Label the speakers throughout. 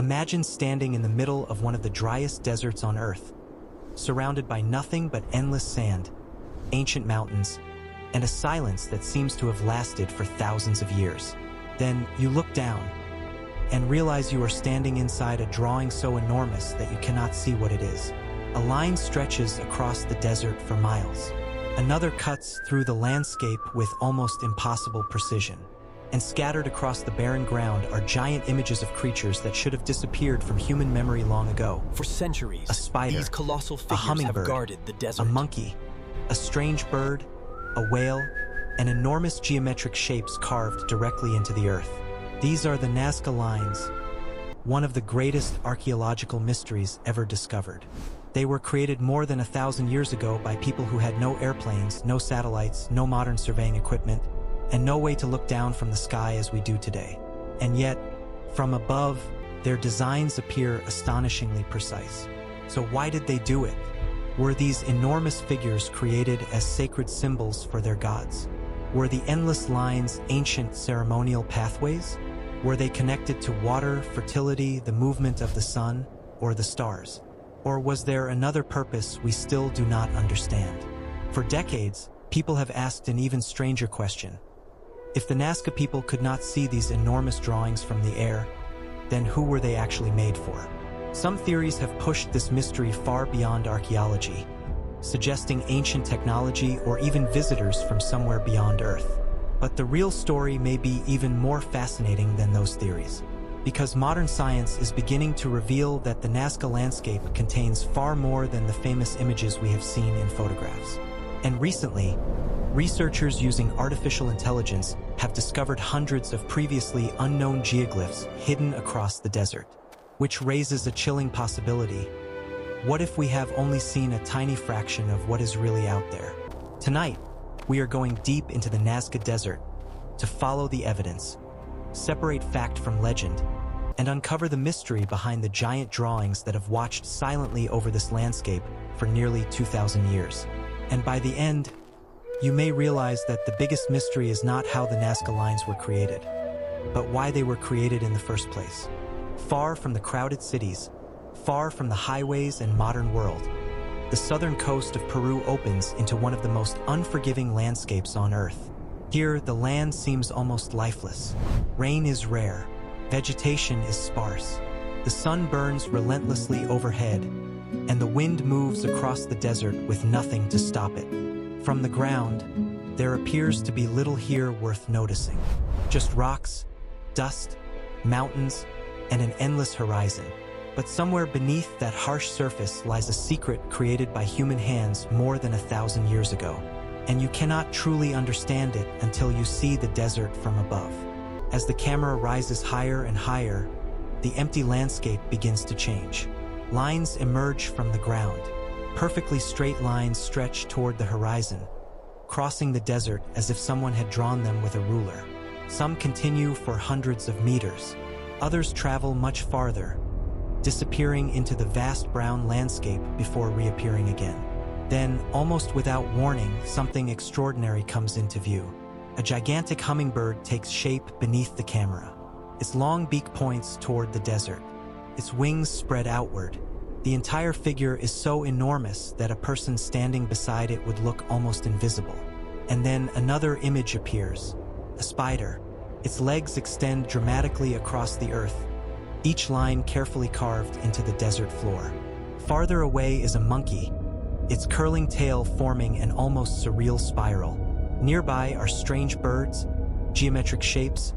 Speaker 1: Imagine standing in the middle of one of the driest deserts on Earth, surrounded by nothing but endless sand, ancient mountains, and a silence that seems to have lasted for thousands of years. Then you look down and realize you are standing inside a drawing so enormous that you cannot see what it is. A line stretches across the desert for miles. Another cuts through the landscape with almost impossible precision. And scattered across the barren ground are giant images of creatures that should have disappeared from human memory long ago.
Speaker 2: For centuries,
Speaker 1: a spider,
Speaker 2: these colossal
Speaker 1: a
Speaker 2: figures
Speaker 1: hummingbird,
Speaker 2: have guarded the desert.
Speaker 1: a monkey, a strange bird, a whale, and enormous geometric shapes carved directly into the earth. These are the Nazca Lines, one of the greatest archaeological mysteries ever discovered. They were created more than 1,000 years ago by people who had no airplanes, no satellites, no modern surveying equipment, and no way to look down from the sky as we do today. And yet, from above, their designs appear astonishingly precise. So why did they do it? Were these enormous figures created as sacred symbols for their gods? Were the endless lines ancient ceremonial pathways? Were they connected to water, fertility, the movement of the sun, or the stars? Or was there another purpose we still do not understand? For decades, people have asked an even stranger question. If the Nazca people could not see these enormous drawings from the air, then who were they actually made for? Some theories have pushed this mystery far beyond archaeology, suggesting ancient technology or even visitors from somewhere beyond Earth. But the real story may be even more fascinating than those theories, because modern science is beginning to reveal that the Nazca landscape contains far more than the famous images we have seen in photographs. And recently, researchers using artificial intelligence have discovered hundreds of previously unknown geoglyphs hidden across the desert, which raises a chilling possibility. What if we have only seen a tiny fraction of what is really out there? Tonight, we are going deep into the Nazca Desert to follow the evidence, separate fact from legend, and uncover the mystery behind the giant drawings that have watched silently over this landscape for nearly 2,000 years. And by the end, you may realize that the biggest mystery is not how the Nazca Lines were created, but why they were created in the first place. Far from the crowded cities, far from the highways and modern world, the southern coast of Peru opens into one of the most unforgiving landscapes on Earth. Here, the land seems almost lifeless. Rain is rare, vegetation is sparse. The sun burns relentlessly overhead, and the wind moves across the desert with nothing to stop it. From the ground, there appears to be little here worth noticing. Just rocks, dust, mountains, and an endless horizon. But somewhere beneath that harsh surface lies a secret created by human hands more than 1,000 years ago. And you cannot truly understand it until you see the desert from above. As the camera rises higher and higher, the empty landscape begins to change. Lines emerge from the ground. Perfectly straight lines stretch toward the horizon, crossing the desert as if someone had drawn them with a ruler. Some continue for hundreds of meters. Others travel much farther, disappearing into the vast brown landscape before reappearing again. Then, almost without warning, something extraordinary comes into view. A gigantic hummingbird takes shape beneath the camera. Its long beak points toward the desert. Its wings spread outward. The entire figure is so enormous that a person standing beside it would look almost invisible. And then another image appears. A spider. Its legs extend dramatically across the earth, each line carefully carved into the desert floor. Farther away is a monkey, its curling tail forming an almost surreal spiral. Nearby are strange birds, geometric shapes,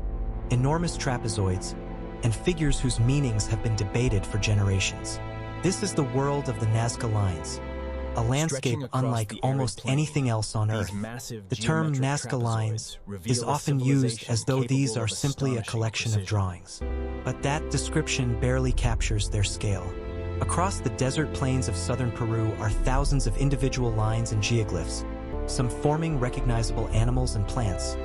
Speaker 1: enormous trapezoids, and figures whose meanings have been debated for generations. This is the world of the Nazca Lines, a landscape unlike almost anything else on Earth. The term Nazca Lines is often used as though these are simply a collection of drawings. But that description barely captures their scale. Across the desert plains of southern Peru are thousands of individual lines and geoglyphs, some forming recognizable animals and plants,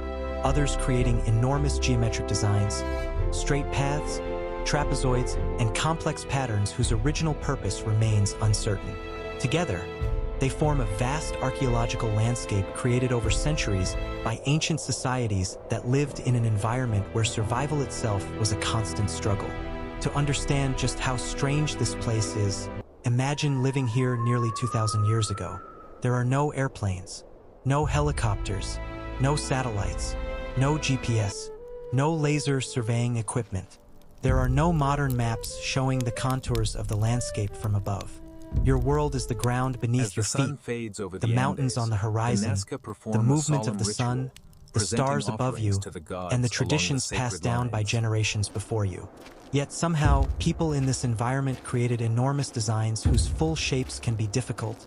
Speaker 1: others creating enormous geometric designs, straight paths, trapezoids, and complex patterns whose original purpose remains uncertain. Together, they form a vast archaeological landscape created over centuries by ancient societies that lived in an environment where survival itself was a constant struggle. To understand just how strange this place is, imagine living here nearly 2,000 years ago. There are no airplanes, no helicopters, no satellites, no GPS, no laser surveying equipment. There are no modern maps showing the contours of the landscape from above. Your world is the ground beneath your feet, the mountains on the horizon, the movement of the sun, the stars above you, and the traditions passed down by generations before you. Yet somehow, people in this environment created enormous designs whose full shapes can be difficult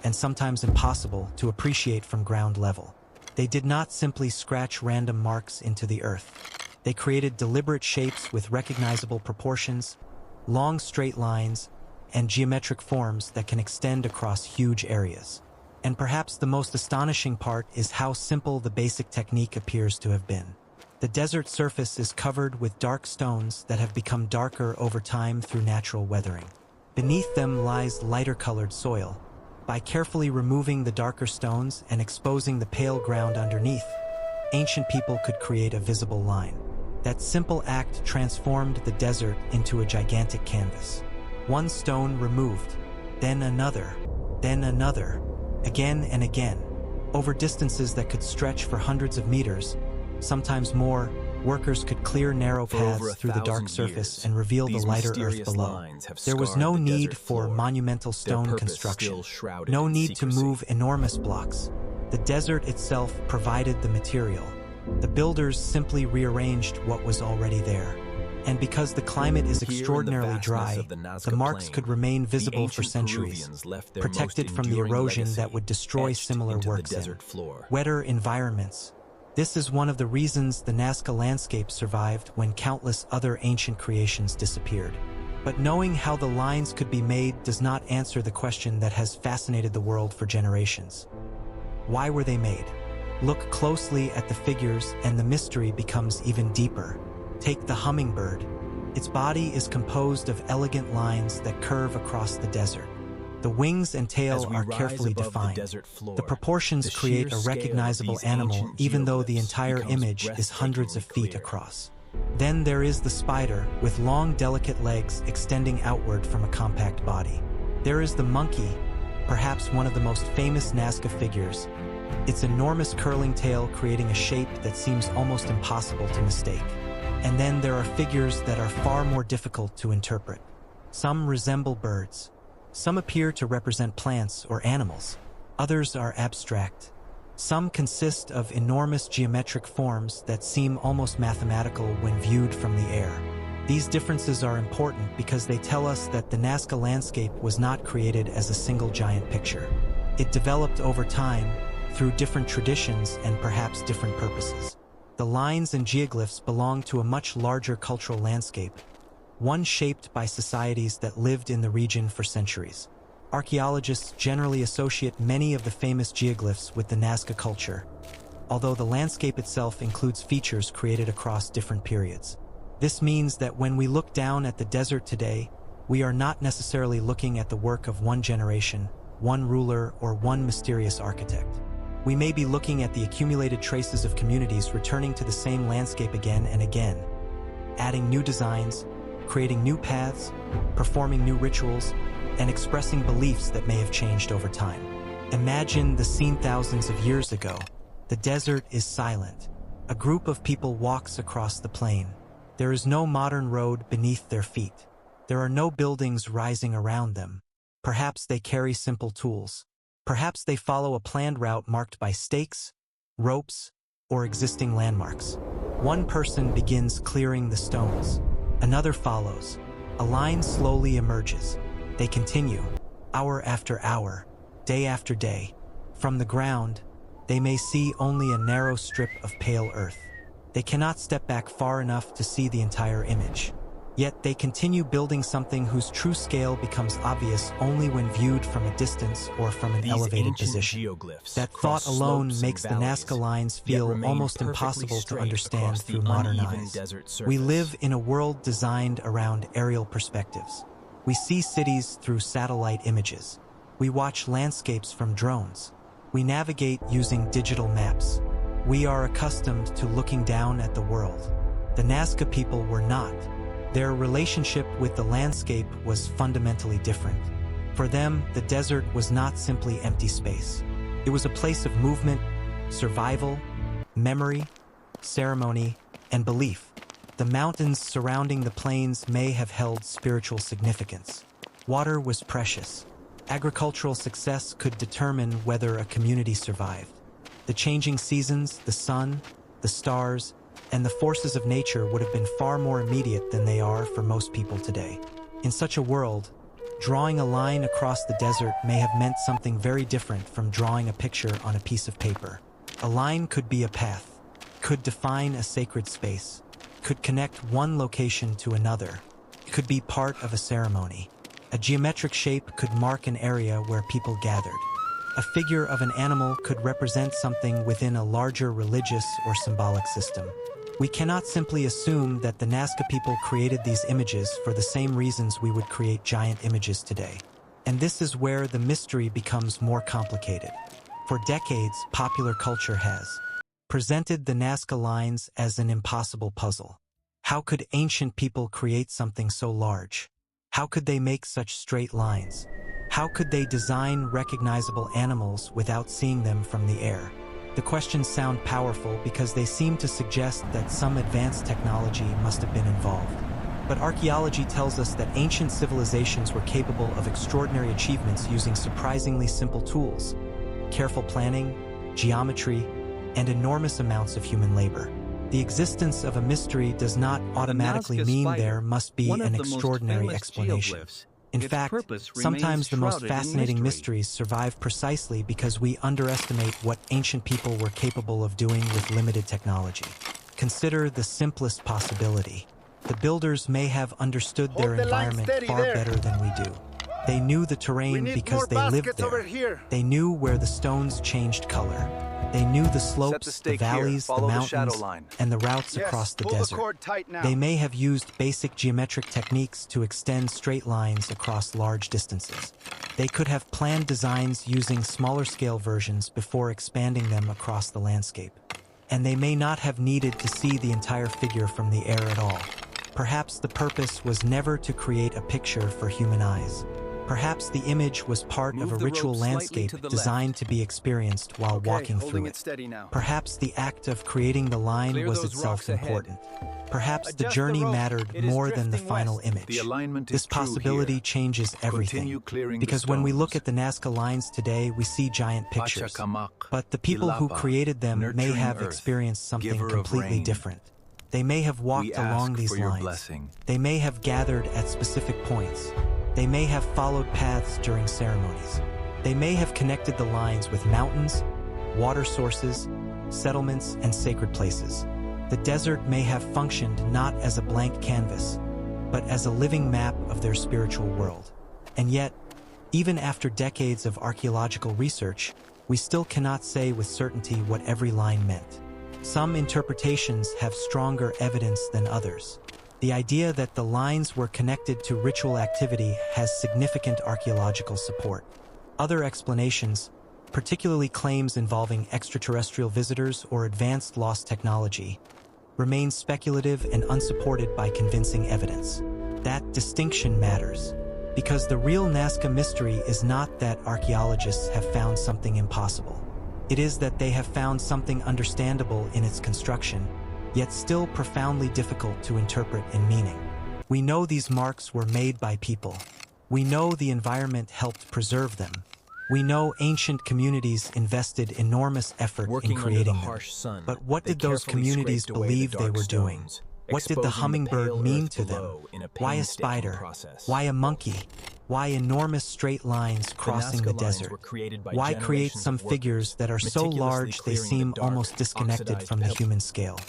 Speaker 1: and sometimes impossible to appreciate from ground level. They did not simply scratch random marks into the earth. They created deliberate shapes with recognizable proportions, long straight lines, and geometric forms that can extend across huge areas. And perhaps the most astonishing part is how simple the basic technique appears to have been. The desert surface is covered with dark stones that have become darker over time through natural weathering. Beneath them lies lighter-colored soil. By carefully removing the darker stones and exposing the pale ground underneath, ancient people could create a visible line. That simple act transformed the desert into a gigantic canvas. One stone removed, then another, again and again. Over distances that could stretch for hundreds of meters, sometimes more, workers could clear narrow paths through the dark surface and reveal the lighter earth below. There was no need for monumental stone construction, no need to move enormous blocks. The desert itself provided the material. The builders simply rearranged what was already there. And because the climate is extraordinarily dry, the marks could remain visible for centuries, protected from the erosion that would destroy similar works in wetter environments. This is one of the reasons the Nazca landscape survived when countless other ancient creations disappeared. But knowing how the lines could be made does not answer the question that has fascinated the world for generations. Why were they made? Look closely at the figures and the mystery becomes even deeper. Take the hummingbird. Its body is composed of elegant lines that curve across the desert. The wings and tail are carefully defined. The proportions create a recognizable animal even though the entire image is hundreds of feet across. Then there is the spider, with long, delicate legs extending outward from a compact body. There is the monkey, perhaps one of the most famous Nazca figures, its enormous curling tail creating a shape that seems almost impossible to mistake. And then there are figures that are far more difficult to interpret. Some resemble birds. Some appear to represent plants or animals. Others are abstract. Some consist of enormous geometric forms that seem almost mathematical when viewed from the air. These differences are important because they tell us that the Nazca landscape was not created as a single giant picture. It developed over time, through different traditions and perhaps different purposes. The lines and geoglyphs belong to a much larger cultural landscape, one shaped by societies that lived in the region for centuries. Archaeologists generally associate many of the famous geoglyphs with the Nazca culture, although the landscape itself includes features created across different periods. This means that when we look down at the desert today, we are not necessarily looking at the work of one generation, one ruler, or one mysterious architect. We may be looking at the accumulated traces of communities returning to the same landscape again and again, adding new designs, creating new paths, performing new rituals, and expressing beliefs that may have changed over time. Imagine the scene thousands of years ago. The desert is silent. A group of people walks across the plain. There is no modern road beneath their feet. There are no buildings rising around them. Perhaps they carry simple tools. Perhaps they follow a planned route marked by stakes, ropes, or existing landmarks. One person begins clearing the stones. Another follows. A line slowly emerges. They continue, hour after hour, day after day. From the ground, they may see only a narrow strip of pale earth. They cannot step back far enough to see the entire image. Yet they continue building something whose true scale becomes obvious only when viewed from a distance or from an elevated position. That thought alone makes the Nazca Lines feel almost impossible to understand through modern eyes. We live in a world designed around aerial perspectives. We see cities through satellite images. We watch landscapes from drones. We navigate using digital maps. We are accustomed to looking down at the world. The Nazca people were not. Their relationship with the landscape was fundamentally different. For them, the desert was not simply empty space. It was a place of movement, survival, memory, ceremony, and belief. The mountains surrounding the plains may have held spiritual significance. Water was precious. Agricultural success could determine whether a community survived. The changing seasons, the sun, the stars, and the forces of nature would have been far more immediate than they are for most people today. In such a world, drawing a line across the desert may have meant something very different from drawing a picture on a piece of paper. A line could be a path, could define a sacred space, could connect one location to another. It could be part of a ceremony. A geometric shape could mark an area where people gathered. A figure of an animal could represent something within a larger religious or symbolic system. We cannot simply assume that the Nazca people created these images for the same reasons we would create giant images today. And this is where the mystery becomes more complicated. For decades, popular culture has presented the Nazca Lines as an impossible puzzle. How could ancient people create something so large? How could they make such straight lines? How could they design recognizable animals without seeing them from the air? The questions sound powerful because they seem to suggest that some advanced technology must have been involved. But archaeology tells us that ancient civilizations were capable of extraordinary achievements using surprisingly simple tools: careful planning, geometry, and enormous amounts of human labor. The existence of a mystery does not automatically mean there must be an extraordinary explanation. In fact, sometimes the most fascinating mysteries survive precisely because we underestimate what ancient people were capable of doing with limited technology. Consider the simplest possibility. The builders may have understood their environment far better than we do. They knew the terrain because they lived there. They knew where the stones changed color. They knew the slopes, the valleys, the mountains, and the routes across the desert. They may have used basic geometric techniques to extend straight lines across large distances. They could have planned designs using smaller-scale versions before expanding them across the landscape. And they may not have needed to see the entire figure from the air at all. Perhaps the purpose was never to create a picture for human eyes. Perhaps the image was part of a ritual landscape designed to be experienced while walking through it. Perhaps the act of creating the line was itself important. Perhaps the journey mattered more than the final image. This possibility changes everything, because when we look at the Nazca Lines today, we see giant pictures. But the people who created them may have experienced something completely different. They may have walked along these lines. They may have gathered at specific points. They may have followed paths during ceremonies. They may have connected the lines with mountains, water sources, settlements, and sacred places. The desert may have functioned not as a blank canvas, but as a living map of their spiritual world. And yet, even after decades of archaeological research, we still cannot say with certainty what every line meant. Some interpretations have stronger evidence than others. The idea that the lines were connected to ritual activity has significant archaeological support. Other explanations, particularly claims involving extraterrestrial visitors or advanced lost technology, remain speculative and unsupported by convincing evidence. That distinction matters, because the real Nazca mystery is not that archaeologists have found something impossible. It is that they have found something understandable in its construction, yet still profoundly difficult to interpret in meaning. We know these marks were made by people. We know the environment helped preserve them. We know ancient communities invested enormous effort in creating them. But what did those communities believe they were doing? What did the hummingbird mean to them? Why a spider? Why a monkey? Why enormous straight lines crossing the desert? Why create some figures that are so large they seem almost disconnected from the human scale?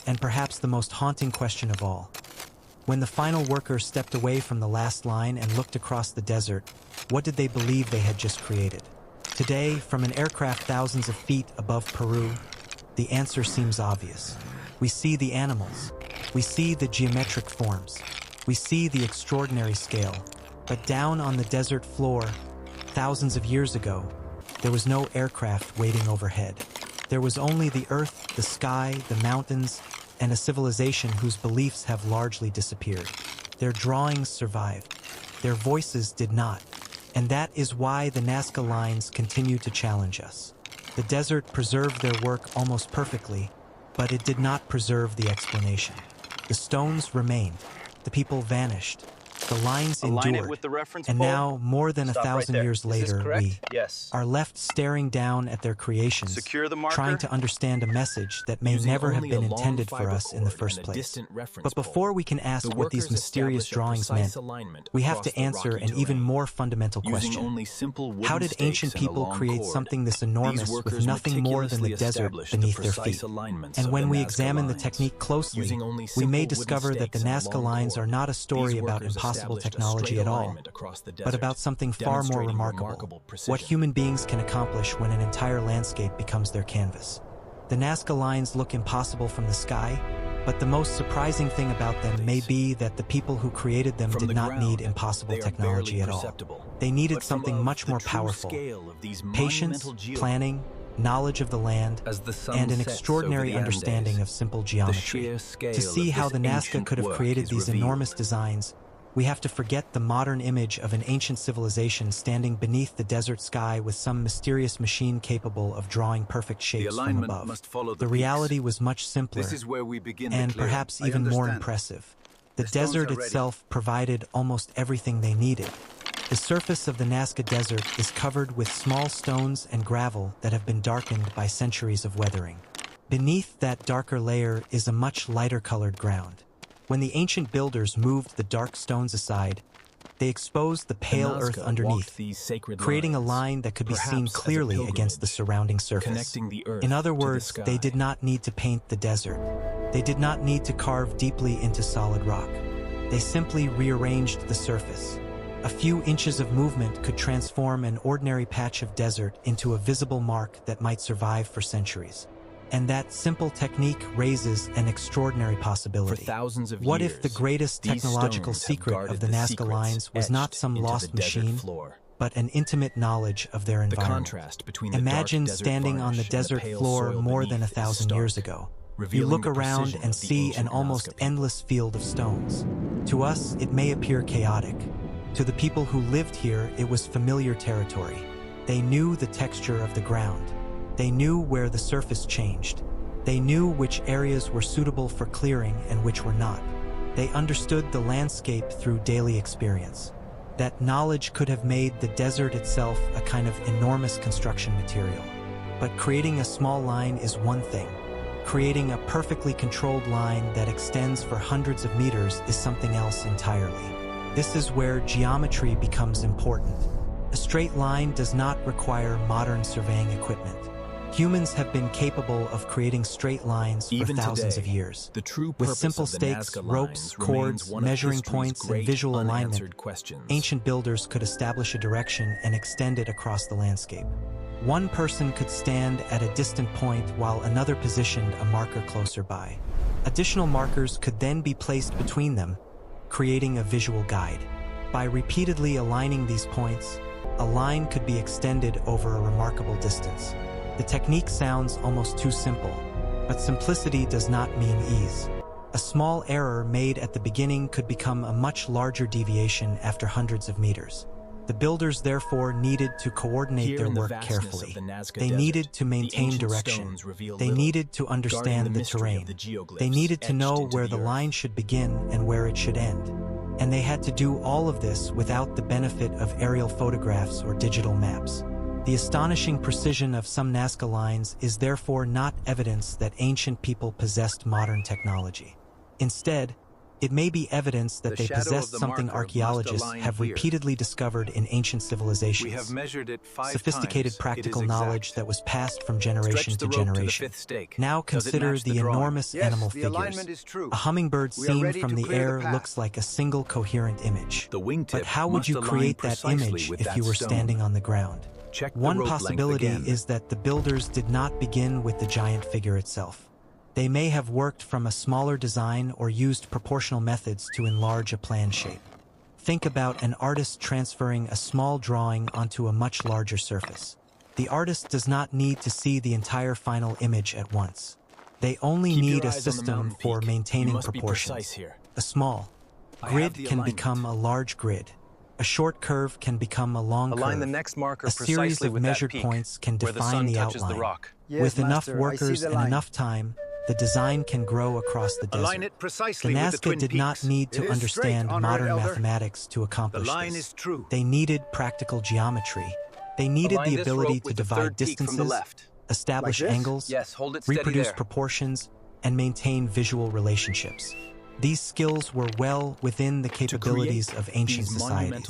Speaker 1: And perhaps the most haunting question of all, when the final workers stepped away from the last line and looked across the desert, what did they believe they had just created? Today, from an aircraft thousands of feet above Peru, the answer seems obvious. We see the animals. We see the geometric forms. We see the extraordinary scale. But down on the desert floor, thousands of years ago, there was no aircraft waiting overhead. There was only the earth, the sky, the mountains, and a civilization whose beliefs have largely disappeared. Their drawings survived. Their voices did not. And that is why the Nazca Lines continue to challenge us. The desert preserved their work almost perfectly, but it did not preserve the explanation. The stones remained. The people vanished. The lines endured. And now, more than 1,000 years later, we are left staring down at their creations, trying to understand a message that may never have been intended for us in the first place. But before we can ask what these mysterious drawings meant, we have to answer an even more fundamental question. How did ancient people create something this enormous with nothing more than the desert beneath their feet? And when we examine the technique closely, we may discover that the Nazca Lines are not a story about impossible technology at all, but about something far more remarkable, what human beings can accomplish when an entire landscape becomes their canvas. The Nazca Lines look impossible from the sky, but the most surprising thing about them may be that the people who created them did not need impossible technology at all. They needed something much more powerful: patience, planning, knowledge of the land, and an extraordinary understanding of simple geometry. To see how the Nazca could have created these enormous designs, we have to forget the modern image of an ancient civilization standing beneath the desert sky with some mysterious machine capable of drawing perfect shapes from above. The reality was much simpler, and perhaps even more impressive. The desert itself provided almost everything they needed. The surface of the Nazca Desert is covered with small stones and gravel that have been darkened by centuries of weathering. Beneath that darker layer is a much lighter-colored ground. When the ancient builders moved the dark stones aside, they exposed the pale earth underneath, creating a line that could be seen clearly against the surrounding surface. In other words, they did not need to paint the desert. They did not need to carve deeply into solid rock. They simply rearranged the surface. A few inches of movement could transform an ordinary patch of desert into a visible mark that might survive for centuries. And that simple technique raises an extraordinary possibility. What if the greatest technological secret of the Nazca Lines was not some lost machine, but an intimate knowledge of their environment? Imagine standing on the desert floor more than 1,000 years ago. You look around and see an almost endless field of stones. To us, it may appear chaotic. To the people who lived here, it was familiar territory. They knew the texture of the ground. They knew where the surface changed. They knew which areas were suitable for clearing and which were not. They understood the landscape through daily experience. That knowledge could have made the desert itself a kind of enormous construction material. But creating a small line is one thing. Creating a perfectly controlled line that extends for hundreds of meters is something else entirely. This is where geometry becomes important. A straight line does not require modern surveying equipment. Humans have been capable of creating straight lines for thousands of years. With simple stakes, ropes, cords, measuring points, and visual alignment, ancient builders could establish a direction and extend it across the landscape. One person could stand at a distant point while another positioned a marker closer by. Additional markers could then be placed between them, creating a visual guide. By repeatedly aligning these points, a line could be extended over a remarkable distance. The technique sounds almost too simple, but simplicity does not mean ease. A small error made at the beginning could become a much larger deviation after hundreds of meters. The builders therefore needed to coordinate their work carefully. They needed to maintain direction. They needed to understand the terrain. They needed to know where the line should begin and where it should end. And they had to do all of this without the benefit of aerial photographs or digital maps. The astonishing precision of some Nazca Lines is therefore not evidence that ancient people possessed modern technology. Instead, it may be evidence that they possessed something archaeologists have repeatedly discovered in ancient civilizations: sophisticated practical knowledge that was passed from generation to generation. Now consider the enormous animal figures. A hummingbird seen from the air looks like a single coherent image. But how would you create that image if you were standing on the ground? One possibility is that the builders did not begin with the giant figure itself. They may have worked from a smaller design or used proportional methods to enlarge a plan shape. Think about an artist transferring a small drawing onto a much larger surface. The artist does not need to see the entire final image at once. They only need a system for maintaining proportions. A small, Grid can become a large grid. A short curve can become a long curve.
Speaker 2: Align the next marker
Speaker 1: A series of measured points can define the outline. With enough workers and enough time, the design can grow across the desert.
Speaker 2: Align it precisely
Speaker 1: The
Speaker 2: with the
Speaker 1: Nazca
Speaker 2: twin
Speaker 1: did not
Speaker 2: peaks.
Speaker 1: need to understand modern mathematics to accomplish
Speaker 2: The line
Speaker 1: this.
Speaker 2: is true.
Speaker 1: They needed practical geometry. They needed
Speaker 2: Align
Speaker 1: the
Speaker 2: this
Speaker 1: ability
Speaker 2: rope
Speaker 1: to
Speaker 2: with the
Speaker 1: divide
Speaker 2: third peak from the
Speaker 1: distances,
Speaker 2: left.
Speaker 1: establish
Speaker 3: Like this?
Speaker 1: angles,
Speaker 2: Yes, hold it steady
Speaker 1: reproduce
Speaker 2: there.
Speaker 1: proportions, and maintain visual relationships. These skills were well within the capabilities of ancient societies.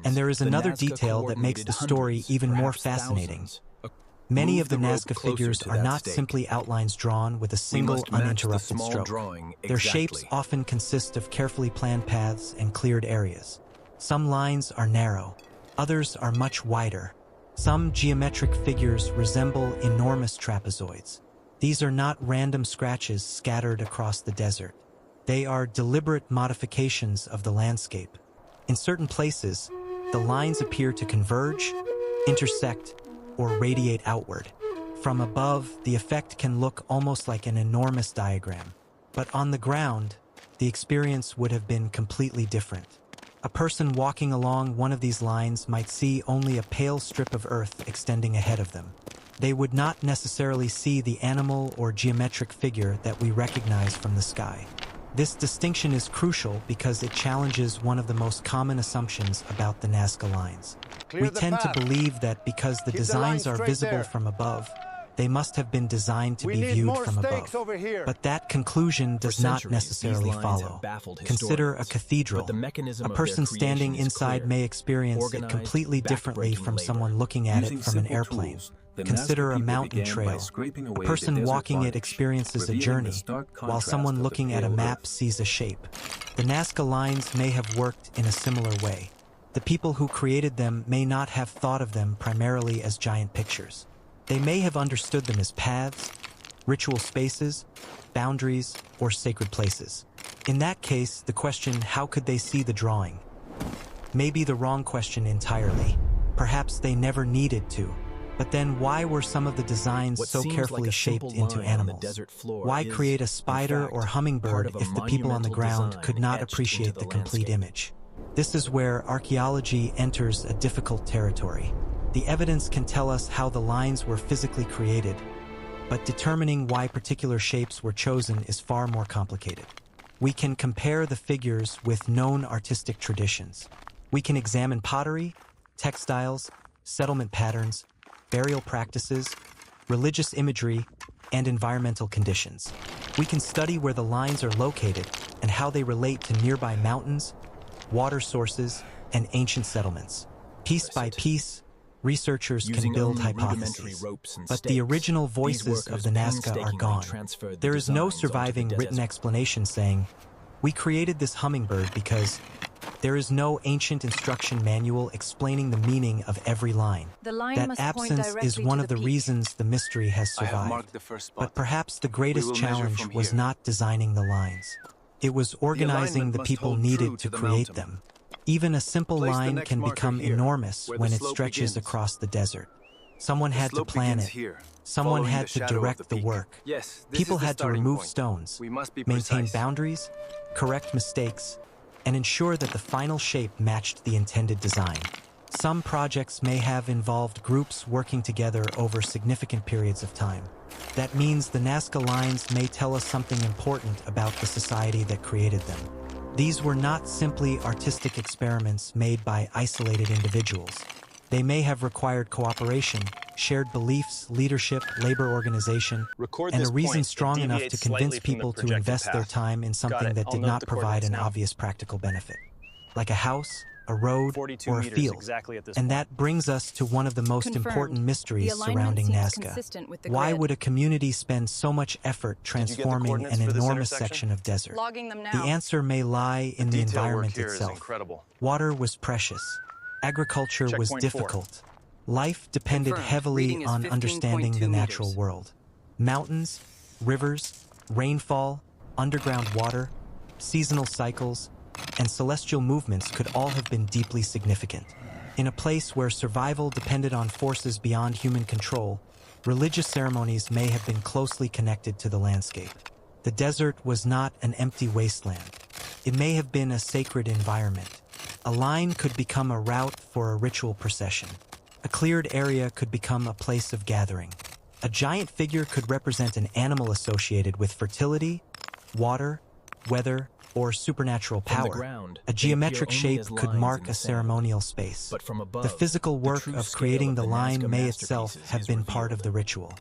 Speaker 1: And there is another detail that makes the story even more fascinating. Many of the Nazca figures are not simply outlines drawn with a single uninterrupted stroke. Their shapes often consist of carefully planned paths and cleared areas. Some lines are narrow, others are much wider. Some geometric figures resemble enormous trapezoids. These are not random scratches scattered across the desert. They are deliberate modifications of the landscape. In certain places, the lines appear to converge, intersect, or radiate outward. From above, the effect can look almost like an enormous diagram. But on the ground, the experience would have been completely different. A person walking along one of these lines might see only a pale strip of earth extending ahead of them. They would not necessarily see the animal or geometric figure that we recognize from the sky. This distinction is crucial because it challenges one of the most common assumptions about the Nazca Lines. We tend to believe that because the designs are visible from above, they must have been designed to be viewed from above. But that conclusion does not necessarily follow. Consider a cathedral. A person standing inside may experience it completely differently from someone looking at it from an airplane. Consider a mountain trail. A person walking it experiences a journey, while someone looking at a map sees a shape. The Nazca Lines may have worked in a similar way. The people who created them may not have thought of them primarily as giant pictures. They may have understood them as paths, ritual spaces, boundaries, or sacred places. In that case, the question, how could they see the drawing, may be the wrong question entirely. Perhaps they never needed to. But then why were some of the designs so carefully shaped into animals? Why create a spider or hummingbird if the people on the ground could not appreciate the complete image? This is where archaeology enters a difficult territory. The evidence can tell us how the lines were physically created, but determining why particular shapes were chosen is far more complicated. We can compare the figures with known artistic traditions. We can examine pottery, textiles, settlement patterns, burial practices, religious imagery, and environmental conditions. We can study where the lines are located and how they relate to nearby mountains, water sources, and ancient settlements. Piece by piece, researchers can build hypotheses, but the original voices of the Nazca are gone. There is no surviving written explanation saying, "We created this hummingbird because..." There is no ancient instruction manual explaining the meaning of every line. That absence is one of the reasons the mystery has survived. But perhaps the greatest challenge was not designing the lines. It was organizing the people needed to create them. Even a simple line can become enormous when it stretches across the desert. Someone had to plan it. Someone had to direct the work. People had to remove stones, maintain boundaries, correct mistakes, and ensure that the final shape matched the intended design. Some projects may have involved groups working together over significant periods of time. That means the Nazca Lines may tell us something important about the society that created them. These were not simply artistic experiments made by isolated individuals. They may have required cooperation, shared beliefs, leadership, labor organization, and a reason strong enough to convince people to invest their time in something that did not provide an obvious practical benefit, like a house, a road, or a field. And that brings us to one of the most important mysteries surrounding Nazca. Why would a community spend so much effort transforming an enormous section of desert? The answer may lie in the environment itself. Water was precious. Agriculture was difficult. Life depended heavily on understanding the natural world. Mountains, rivers, rainfall, underground water, seasonal cycles, and celestial movements could all have been deeply significant. In a place where survival depended on forces beyond human control, religious ceremonies may have been closely connected to the landscape. The desert was not an empty wasteland. It may have been a sacred environment. A line could become a route for a ritual procession. A cleared area could become a place of gathering. A giant figure could represent an animal associated with fertility, water, weather, or supernatural power. A geometric shape could mark a ceremonial space. The physical work of creating the line may itself have been part of the ritual.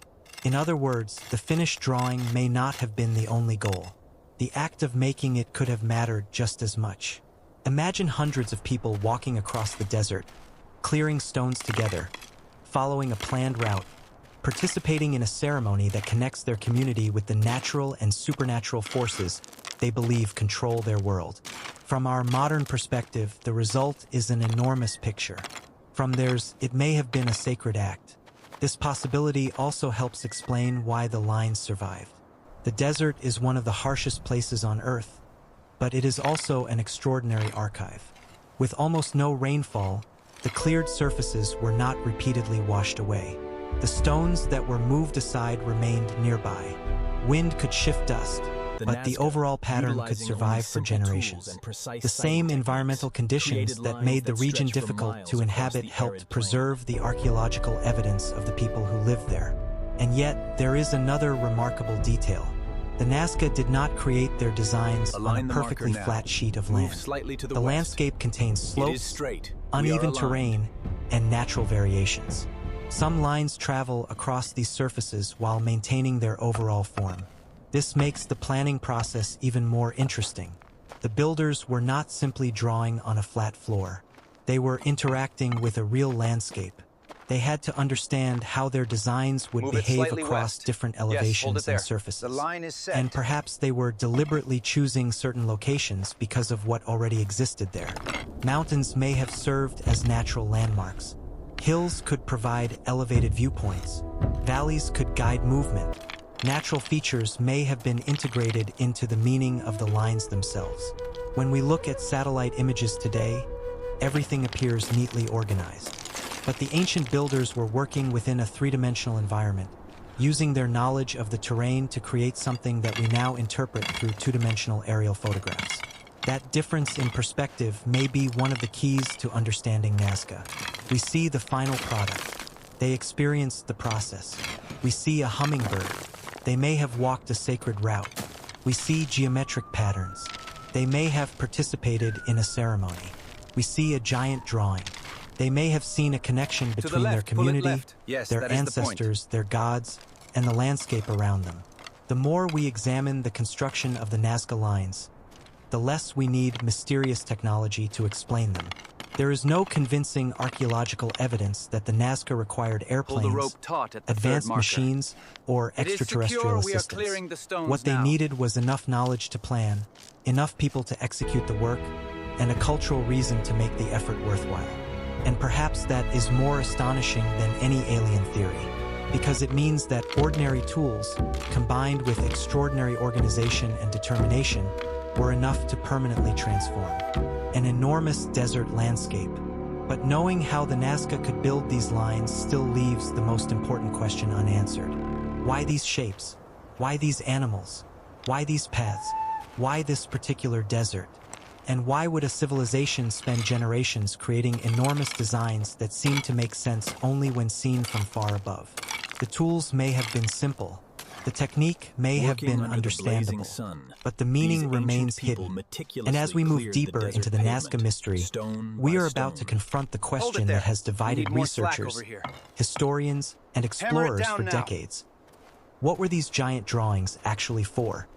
Speaker 1: In other words, the finished drawing may not have been the only goal. The act of making it could have mattered just as much. Imagine hundreds of people walking across the desert, clearing stones together, following a planned route, participating in a ceremony that connects their community with the natural and supernatural forces they believe control their world. From our modern perspective, the result is an enormous picture. From theirs, it may have been a sacred act. This possibility also helps explain why the lines survived. The desert is one of the harshest places on Earth, but it is also an extraordinary archive. With almost no rainfall, the cleared surfaces were not repeatedly washed away. The stones that were moved aside remained nearby. Wind could shift dust, but the overall pattern could survive for generations. The same environmental conditions that made the region difficult to inhabit helped preserve the archaeological evidence of the people who lived there. And yet, there is another remarkable detail. The Nazca did not create their designs on a perfectly flat sheet of land. The landscape contains slopes, uneven terrain, and natural variations. Some lines travel across these surfaces while maintaining their overall form. This makes the planning process even more interesting. The builders were not simply drawing on a flat floor. They were interacting with a real landscape. They had to understand how their designs would behave across different elevations and surfaces.
Speaker 2: The line is set.
Speaker 1: And perhaps they were deliberately choosing certain locations because of what already existed there. Mountains may have served as natural landmarks. Hills could provide elevated viewpoints. Valleys could guide movement. Natural features may have been integrated into the meaning of the lines themselves. When we look at satellite images today, everything appears neatly organized. But the ancient builders were working within a three-dimensional environment, using their knowledge of the terrain to create something that we now interpret through two-dimensional aerial photographs. That difference in perspective may be one of the keys to understanding Nazca. We see the final product. They experienced the process. We see a hummingbird. They may have walked a sacred route. We see geometric patterns. They may have participated in a ceremony. We see a giant drawing. They may have seen a connection between their community, their ancestors, their gods, and the landscape around them. The more we examine the construction of the Nazca Lines, the less we need mysterious technology to explain them. There is no convincing archaeological evidence that the Nazca required airplanes, advanced machines, or extraterrestrial assistance. What they needed was enough knowledge to plan, enough people to execute the work, and a cultural reason to make the effort worthwhile. And perhaps that is more astonishing than any alien theory, because it means that ordinary tools, combined with extraordinary organization and determination, were enough to permanently transform an enormous desert landscape. But knowing how the Nazca could build these lines still leaves the most important question unanswered. Why these shapes? Why these animals? Why these paths? Why this particular desert? And why would a civilization spend generations creating enormous designs that seem to make sense only when seen from far above? The tools may have been simple. The technique may have been understandable, but the meaning remains hidden. And as we move deeper into the Nazca mystery, we are about to confront the question that has divided researchers, historians, and explorers for decades. What were these giant drawings actually for?